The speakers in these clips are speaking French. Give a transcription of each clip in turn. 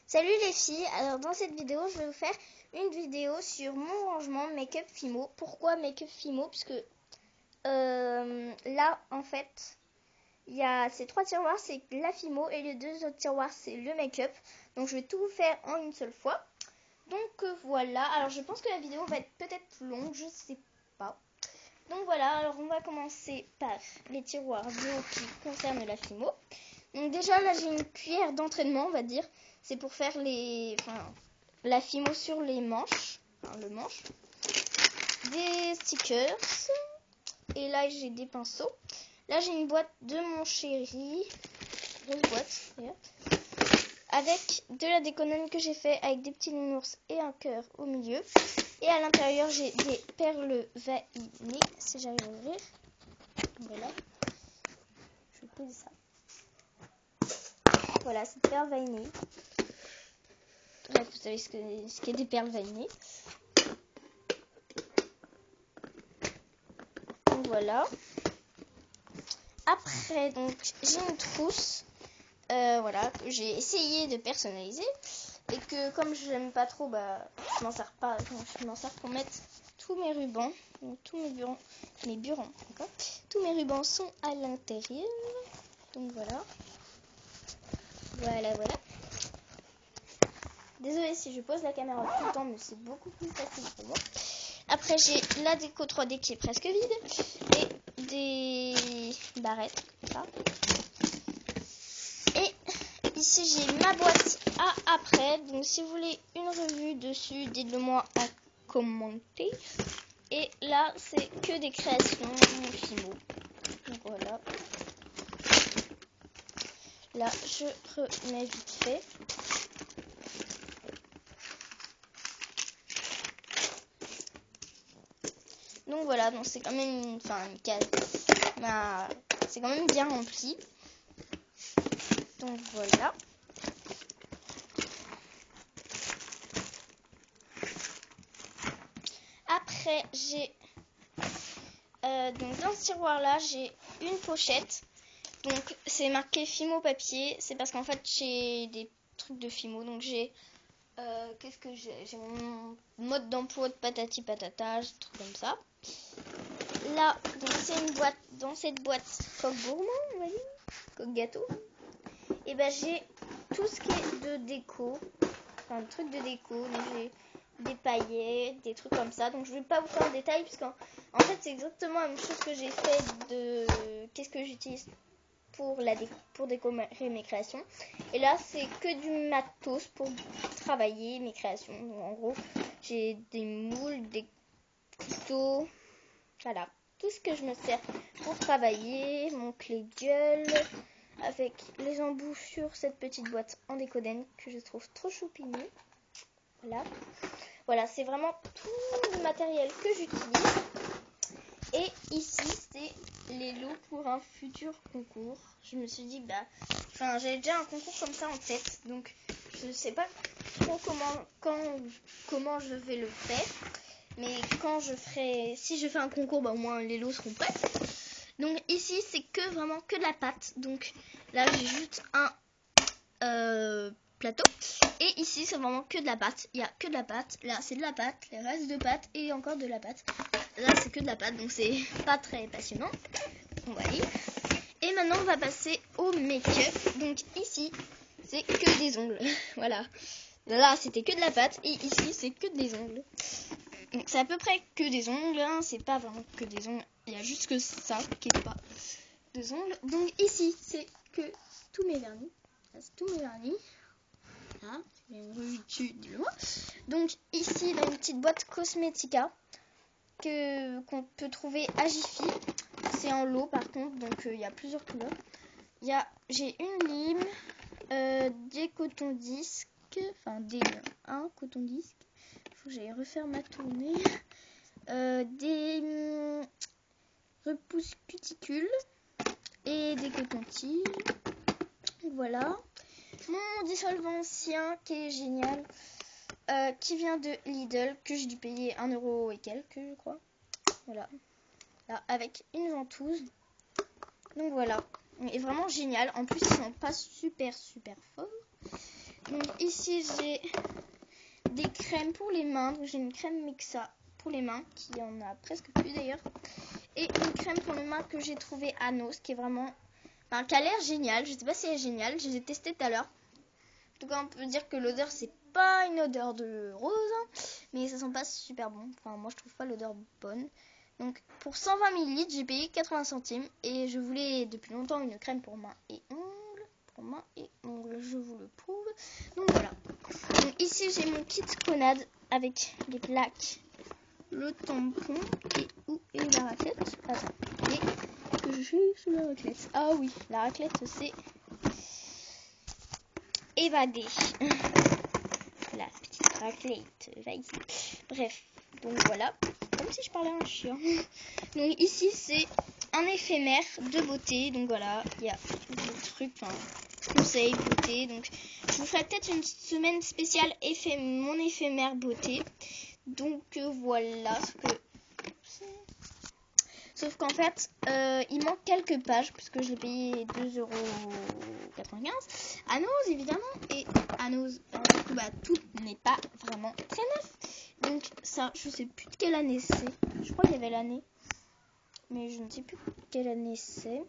Salut les filles, alors dans cette vidéo je vais vous faire une vidéo sur mon rangement Make-up Fimo. Pourquoi Make-up Fimo? Parce que là en fait il y a ces trois tiroirs, c'est la Fimo et les deux autres tiroirs c'est le Make-up. Donc je vais tout vous faire en une seule fois. Donc voilà, alors je pense que la vidéo va être peut-être longue, je sais pas. Donc voilà, alors on va commencer par les tiroirs du haut qui concernent la Fimo. Donc déjà là j'ai une cuillère d'entraînement on va dire. C'est pour faire la Fimo sur les manches, le manche. Des stickers. Et là j'ai des pinceaux. Là j'ai une boîte de mon chéri. Grosse boîte d'ailleurs. Avec de la déconne que j'ai fait avec des petits nounours et un cœur au milieu. Et à l'intérieur j'ai des perles vanillées. Si j'arrive à ouvrir. Voilà. Je vais poser ça. Voilà, cette perle vanillée. Bref, vous savez ce qu'est des perles vanillées. Donc voilà. Après, donc j'ai une trousse. Voilà, que j'ai essayé de personnaliser. Et que comme je l'aime pas trop, je m'en sers pas. Donc, je m'en sers pour mettre tous mes rubans. Donc tous mes burans, d'accord. Tous mes rubans sont à l'intérieur. Donc voilà. Voilà. Désolée si je pose la caméra tout le temps, mais c'est beaucoup plus facile pour moi. Après, j'ai la déco 3D qui est presque vide. Et des barrettes, comme ça. Et ici, j'ai ma boîte à après. Donc, si vous voulez une revue dessus, dites-le moi en commenter. Et là, c'est que des créations Fimo. Donc, voilà. Là, je remets vite fait. Donc voilà, donc c'est quand même une case. C'est quand même bien rempli. Donc voilà. Après, j'ai donc dans ce tiroir là, j'ai une pochette. Donc c'est marqué Fimo papier. C'est parce qu'en fait j'ai des trucs de Fimo. Donc j'ai qu'est-ce que j'ai mon mode d'emploi de patati patata, des trucs comme ça. Là, donc c'est une boîte. Dans cette boîte coque gourmand, on va dire, coque gâteau. Et j'ai tout ce qui est de déco, des trucs de déco. Donc j'ai des paillettes, des trucs comme ça. Donc je vais pas vous faire en détail parce qu'en fait c'est exactement la même chose que j'ai fait de qu'est-ce que j'utilise pour décorer mes créations. Et là c'est que du matos pour travailler mes créations. Donc en gros j'ai des moules, des couteaux, voilà, tout ce que je me sers pour travailler, mon clé-gueule avec les embouts sur cette petite boîte en décoden que je trouve trop choupinée. Voilà, c'est vraiment tout le matériel que j'utilise. Et ici, c'est les lots pour un futur concours. Je me suis dit, j'avais déjà un concours comme ça en tête. Donc, je ne sais pas trop comment je vais le faire. Mais si je fais un concours, au moins les lots seront prêts. Donc ici, c'est vraiment que de la pâte. Donc là, j'ai juste un plateau. Et ici, c'est vraiment que de la pâte. Il n'y a que de la pâte. Là, c'est de la pâte. Les restes de pâte et encore de la pâte. Là, c'est que de la pâte. Donc, c'est pas très passionnant. On va aller. Et maintenant, on va passer au make-up. Donc ici, c'est que des ongles. Voilà. Là, c'était que de la pâte. Et ici, c'est que des ongles. Donc, c'est à peu près que des ongles. Hein. C'est pas vraiment que des ongles. Il y a juste que ça qui est pas des ongles. Donc ici, c'est que tous mes vernis. Là, c'est tous mes vernis. Là, c'est une revue dessus, dis-le-moi. Donc ici, dans une petite boîte Cosmetica qu'on peut trouver à Jiffy. C'est en lot par contre, donc il y a plusieurs couleurs. J'ai une lime, des cotons-disques, un coton-disque. Faut que j'aille refaire ma tournée. Des repousses cuticules et des cotons-tiges. Voilà. Mon dissolvant ancien qui est génial, qui vient de Lidl, que j'ai dû payer 1 € et quelques, je crois. Voilà. Là, avec une ventouse. Donc voilà. Il est vraiment génial. En plus, ils sont pas super forts. Donc ici j'ai des crèmes pour les mains. Donc j'ai une crème Mixa pour les mains, qui en a presque plus d'ailleurs. Et une crème pour les mains que j'ai trouvée à Nos, qui est vraiment... Enfin, qui a l'air géniale. Je sais pas si elle est géniale. Je l'ai testée tout à l'heure. En tout cas, on peut dire que l'odeur, c'est pas une odeur de rose. Hein, mais ça sent pas super bon. Enfin, moi, je trouve pas l'odeur bonne. Donc, pour 120 ml, j'ai payé 80 centimes. Et je voulais depuis longtemps une crème pour mains et ongles. Pour mains et ongles, je vous le prouve. Donc, voilà. Donc, ici, j'ai mon kit Conad avec les plaques, le tampon et où est la raclette. Attends. Et que j'ai sous la raclette. Ah oui, la raclette, c'est évadé. La petite raclette, va ici. Bref, donc voilà. Comme si je parlais à un chien. Donc ici, c'est un éphémère de beauté. Donc voilà, il y a des trucs, enfin, conseils beauté. Donc je vous ferai peut-être une semaine spéciale mon éphémère beauté. Donc voilà ce que... Sauf qu'en fait, il manque quelques pages, puisque je l'ai payé 2,95 € à Nose, évidemment. Et à Nose, du coup, tout n'est pas vraiment très neuf. Donc ça, je sais plus de quelle année c'est. Je crois qu'il y avait l'année, mais je ne sais plus quelle année c'est.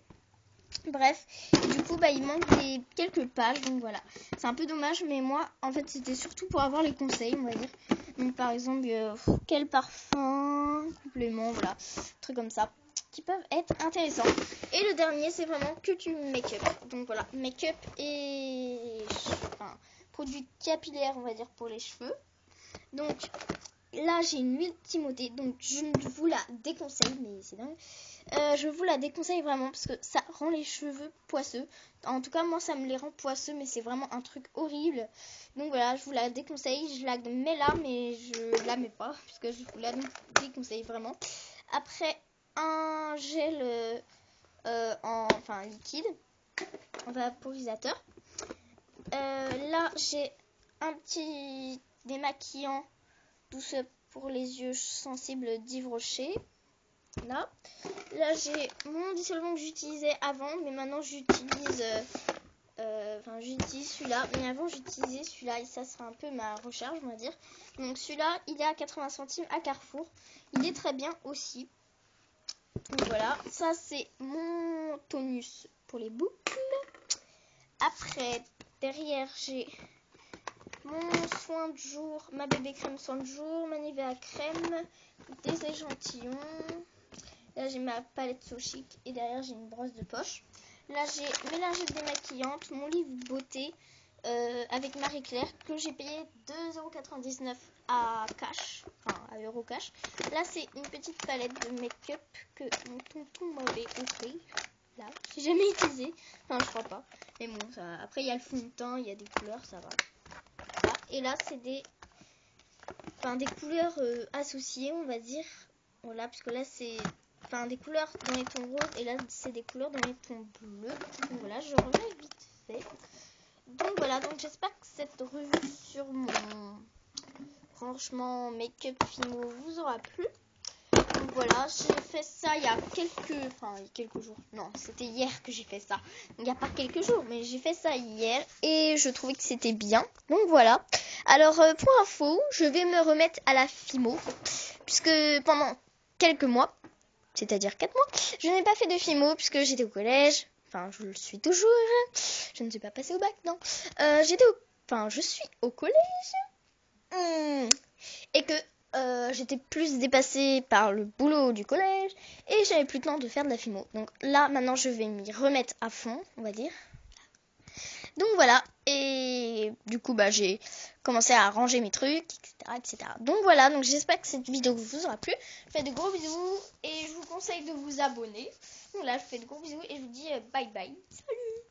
Bref, du coup, il manque quelques pages, donc voilà. C'est un peu dommage, mais moi, en fait, c'était surtout pour avoir les conseils, on va dire. Donc, par exemple, quel parfum, complément, voilà, trucs comme ça, qui peuvent être intéressants. Et le dernier, c'est vraiment que du make-up. Donc voilà, make-up et produits capillaires, on va dire, pour les cheveux. Donc là, j'ai une huile Timothée, donc je vous la déconseille, mais c'est dingue. Je vous la déconseille vraiment parce que ça rend les cheveux poisseux. En tout cas, moi, ça me les rend poisseux, mais c'est vraiment un truc horrible. Donc voilà, je vous la déconseille. Je la mets là, mais je la mets pas parce que je vous la déconseille vraiment. Après, un gel liquide, un vaporisateur. Là, j'ai un petit démaquillant douce pour les yeux sensibles d'Yves Rocher. Là, j'ai mon dissolvant que j'utilisais avant, mais maintenant j'utilise celui-là. Mais avant j'utilisais celui-là et ça sera un peu ma recharge, on va dire. Donc celui-là, il est à 80 centimes à Carrefour. Il est très bien aussi. Donc voilà, ça c'est mon tonus pour les boucles. Après, derrière, j'ai mon soin de jour, ma bébé crème soin de jour, ma Nivea crème, des échantillons. Là, j'ai ma palette So Chic et derrière, j'ai une brosse de poche. Là, j'ai mes lingettes démaquillantes, mon livre beauté avec Marie-Claire que j'ai payé 2,99 € à cash, enfin à Eurocash. Là, c'est une petite palette de make-up que mon tonton m'avait offert. Là, j'ai jamais utilisé, enfin je crois pas. Mais bon, ça... après il y a le fond de teint, il y a des couleurs, ça va. Là. Et là, c'est des couleurs associées, on va dire. Voilà, parce que là, c'est des couleurs dans les tons roses et là, c'est des couleurs dans les tons bleus. Donc voilà, je remets vite fait. Donc voilà, donc j'espère que cette revue sur mon franchement make-up Fimo vous aura plu. Donc voilà, j'ai fait ça il y a quelques jours. Non, c'était hier que j'ai fait ça. Il n'y a pas quelques jours, mais j'ai fait ça hier et je trouvais que c'était bien. Donc voilà. Alors pour info, je vais me remettre à la Fimo puisque pendant quelques mois, c'est-à-dire 4 mois, je n'ai pas fait de Fimo puisque j'étais au collège. Enfin, je le suis toujours. Je ne suis pas passée au bac, non. Je suis au collège. Et que j'étais plus dépassée par le boulot du collège et j'avais plus le temps de faire de la Fimo. Donc là, maintenant, je vais m'y remettre à fond, on va dire. Donc voilà, et du coup, j'ai commencé à ranger mes trucs, etc. Donc voilà, donc j'espère que cette vidéo vous aura plu. Je fais de gros bisous et je vous conseille de vous abonner. Donc là, je fais de gros bisous et je vous dis bye bye. Salut!